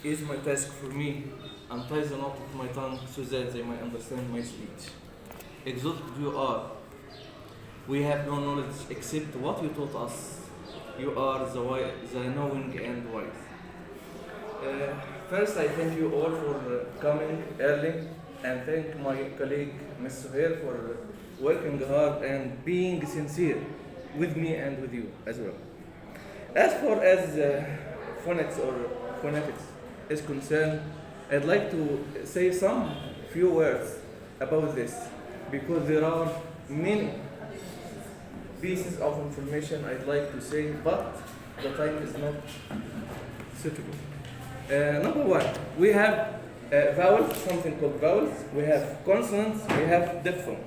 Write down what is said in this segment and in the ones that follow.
is my task for me. Untie the knot of my tongue so that they might understand my speech. Exalted you are. We have no knowledge except what you taught us. You are the knowing and wise. First, I thank you all for coming early, and thank my colleague Ms. Suhair for working hard and being sincere with me and with you as well. As far as phonics or phonetics is concerned, I'd like to say some few words about this because there are many pieces of information I'd like to say, but the time is not suitable. Number one, we have vowels, something called vowels. We have consonants, we have diphthong.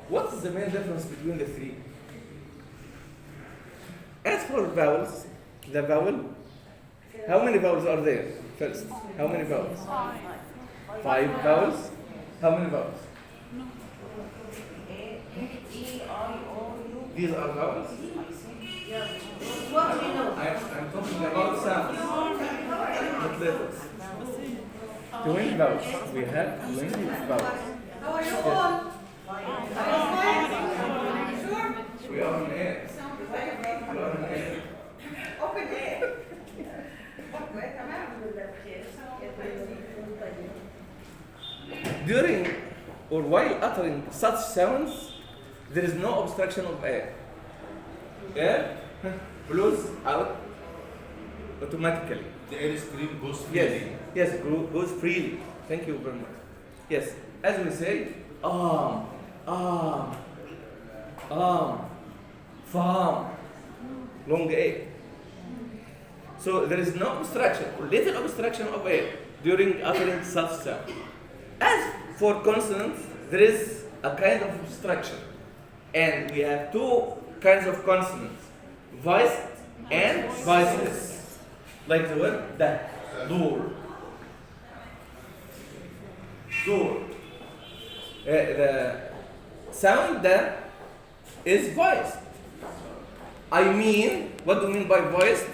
What is the main difference between the three? As for vowels, the vowel, how many vowels are there? First, how many vowels? Five vowels. How many vowels? These are vowels? I'm talking about sounds, not letters. 20 vowels. We have 20 vowels. Yes. We are on air. We are on air. During or while uttering such sounds, there is no obstruction of air. Air blows out automatically. The air stream goes freely. Yes, goes freely. Thank you very much. Yes, as we say, farm, long A. So there is no obstruction, or little obstruction of air during uttering such sound. As for consonants, there is a kind of obstruction, and we have two kinds of consonants, voiced and voiceless, like the word da, door. Door. The sound da is voiced. I mean, what do you mean by voiced?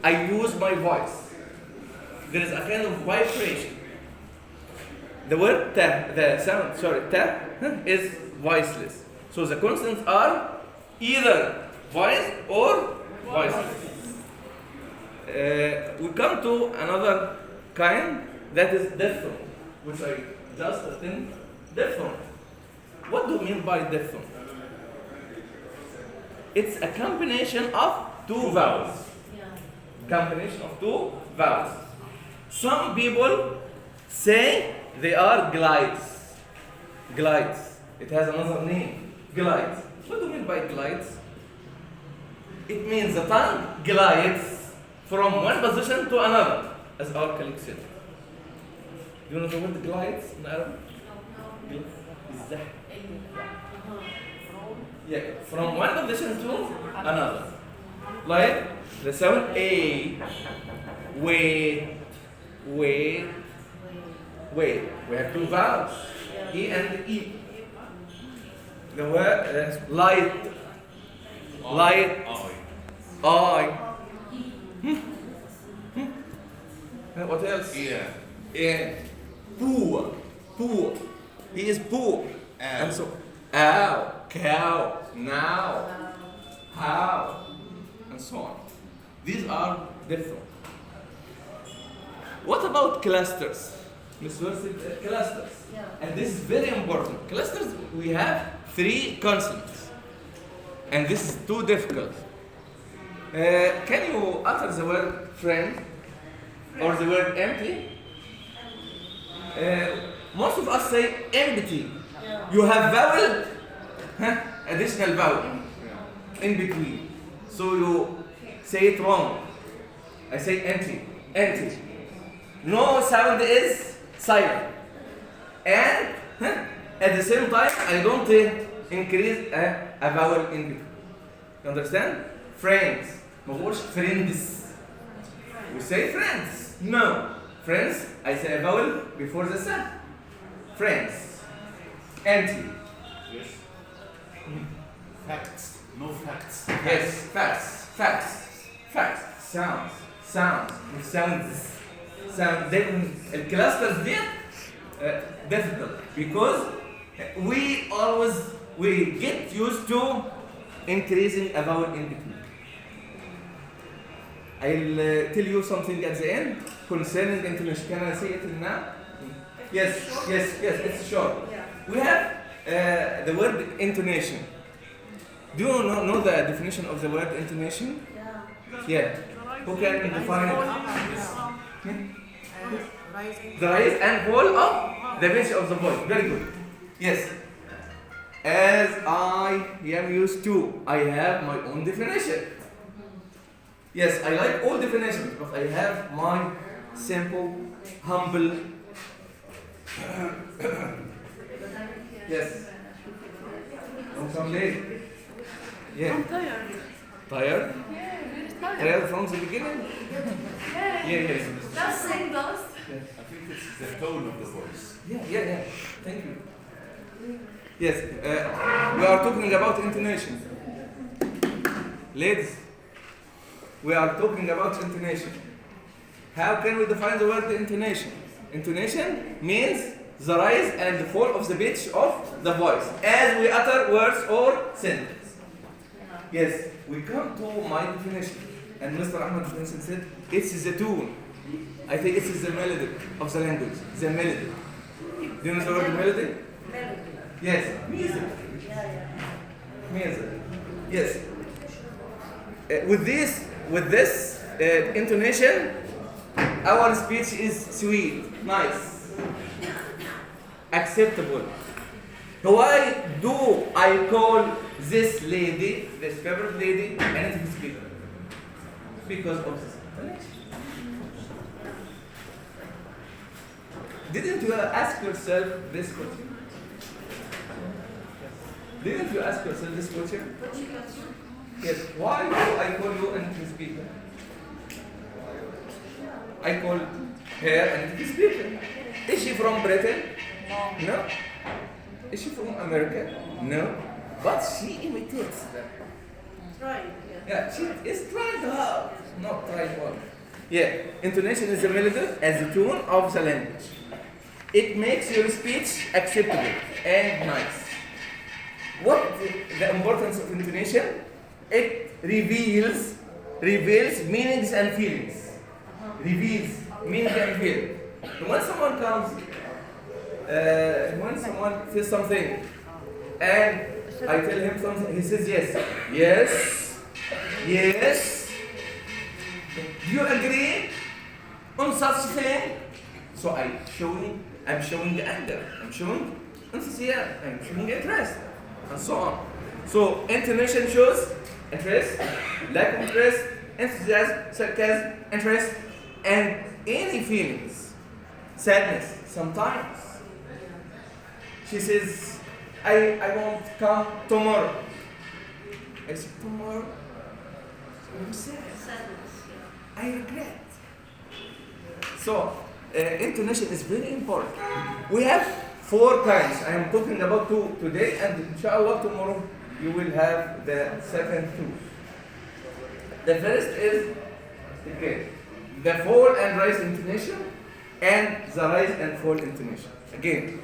I use my voice. There is a kind of vibration. The word ta, the sound, ta, is voiceless. So the consonants are either voiced or voiceless. We come to another kind that is diphthong, which I just attend diphthong. What do you mean by diphthong? It's a combination of two vowels. Combination of two vowels. Some people say they are glides. Glides. It has another name. Glides. What do you mean by glides? It means the tongue glides from one position to another, as our colleague said. Do you know the word glides in Arabic? Yeah, from one position to another. Like the sound A, wait. We have two vowels, E and E. The word light, I. What else? Yeah. Poor. He is poor. And so, ow, cow, now, how, and so on. These are different. What about clusters? Ms. said clusters. Yeah. And this is very important. Clusters, we have three consonants. And this is too difficult. Can you utter the word friend or the word empty? Most of us say empty. Yeah. You have vowel, additional vowel in between. So you say it wrong. I say empty. No sound is silent. And at the same time, I don't increase a vowel in between. You understand? Friends. ما بقولش friends. We say friends. No. Friends, I say a vowel before the sound. Friends. Empty. Yes. Facts. No facts. Yes, facts. Sounds. sounds sound then الكلاسترز ديت difficult because we get used to increasing a vowel in between. I'll tell you something at the end concerning intonation. Can I say it now? Yes, it's short. We have the word intonation. Do you know the definition of the word intonation? Yeah. Who can define it? The rise and fall of the pitch of the voice. Very good. Yes. As I am used to, I have my own definition. Yes, I like all definitions, but I have my simple, humble. Yes. Don't come late. Yeah. I'm tired. Tired? Tired. Tired from the beginning? Yeah. That's saying dust. I think it's the tone of the voice. Yeah. Thank you. Yes, we are talking about intonation. Ladies, we are talking about intonation. How can we define the word intonation? Intonation means the rise and the fall of the pitch of the voice as we utter words or sentences. Yes, we come to my definition. And Mr. Ahmed Benson said, it's the tune. I think it is the melody of the language. The melody. Do you know the word melody? Yes, music. Music. Yes. With this intonation, our speech is sweet, nice, acceptable. Why do I call this lady, this favorite lady, a native speaker? Because of this intonation. Didn't you ask yourself this question? Didn't you ask yourself this question? Yes. Why do I call you a native speaker? I call her a native speaker. Is she from Britain? No. Is she from America? No. But she imitates them. Right. Yeah, she is trying hard, not trying hard. Yeah, intonation is the melody as the tone of the language. It makes your speech acceptable and nice. What the importance of intonation? It reveals meanings and feelings. Reveals meanings and feelings. When someone comes, when someone says something, and I tell him something, he says yes. Do you agree on such thing? So I'm showing the anger, I'm showing enthusiasm, I'm showing interest, and so on. So intonation shows interest, lack of interest, enthusiasm, sarcasm, interest, and any feelings, sadness. Sometimes she says, I won't come tomorrow. I say, tomorrow? I'm sad. I regret. So, intonation is very important. We have 4 kinds. I am talking about 2 today, and inshallah tomorrow you will have the second 2. The first is the fall and rise intonation and the rise and fall intonation. Again,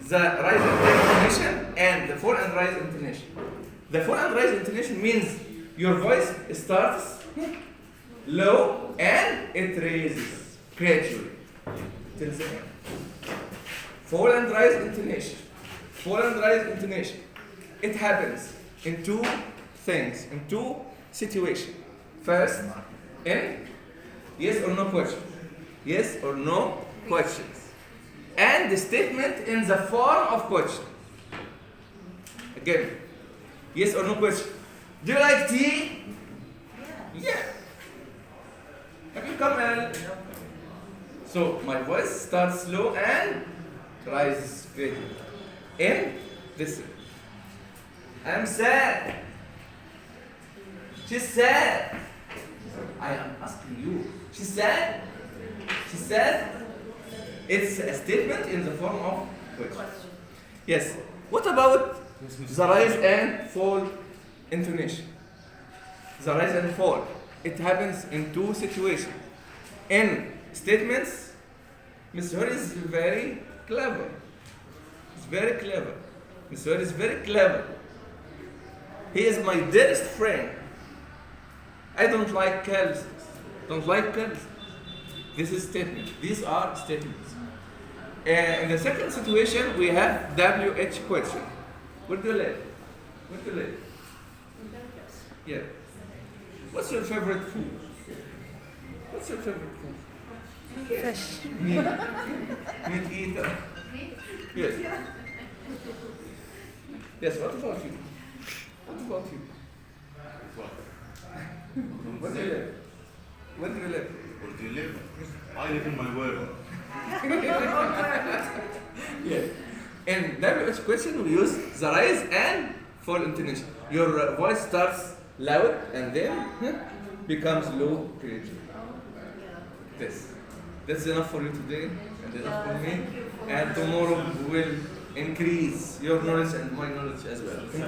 the rise and fall intonation and the fall and rise intonation. The fall and rise intonation means your voice starts low and it raises gradually till the end. Fall and rise intonation. Fall and rise intonation. It happens in 2 things, in 2 situations. First, in yes or no question. Yes or no questions. And the statement in the form of question. Again, yes or no question. Do you like tea? Yeah. Have you come early? So my voice starts slow and rises gradually. In this, I'm sad. She's sad. I am asking you. She's sad. She's sad. It's a statement in the form of question. Yes. What about the rise and fall intonation? The rise and fall. it happens in two situations. In statements, Mr. Hur is very clever. He's very clever. Mr. Hur is very clever. He is my dearest friend. I don't like carelessness. Don't like carelessness. This is statement. These are statements. And in the second situation, we have WH question. Where do you live? Where do you live? Yeah. What's your favorite food? What's your favorite food? Fish. Meat. Meat eater. Yes. Yes, what about you? What about you? What? Where do you live? Where do you live? Where do you live? I live in my world. Yes. In WH question, we use the rise and fall intonation. Your voice starts loud and then becomes low gradually. This. That's enough for you today and enough for me. And tomorrow we will increase your knowledge and my knowledge as well.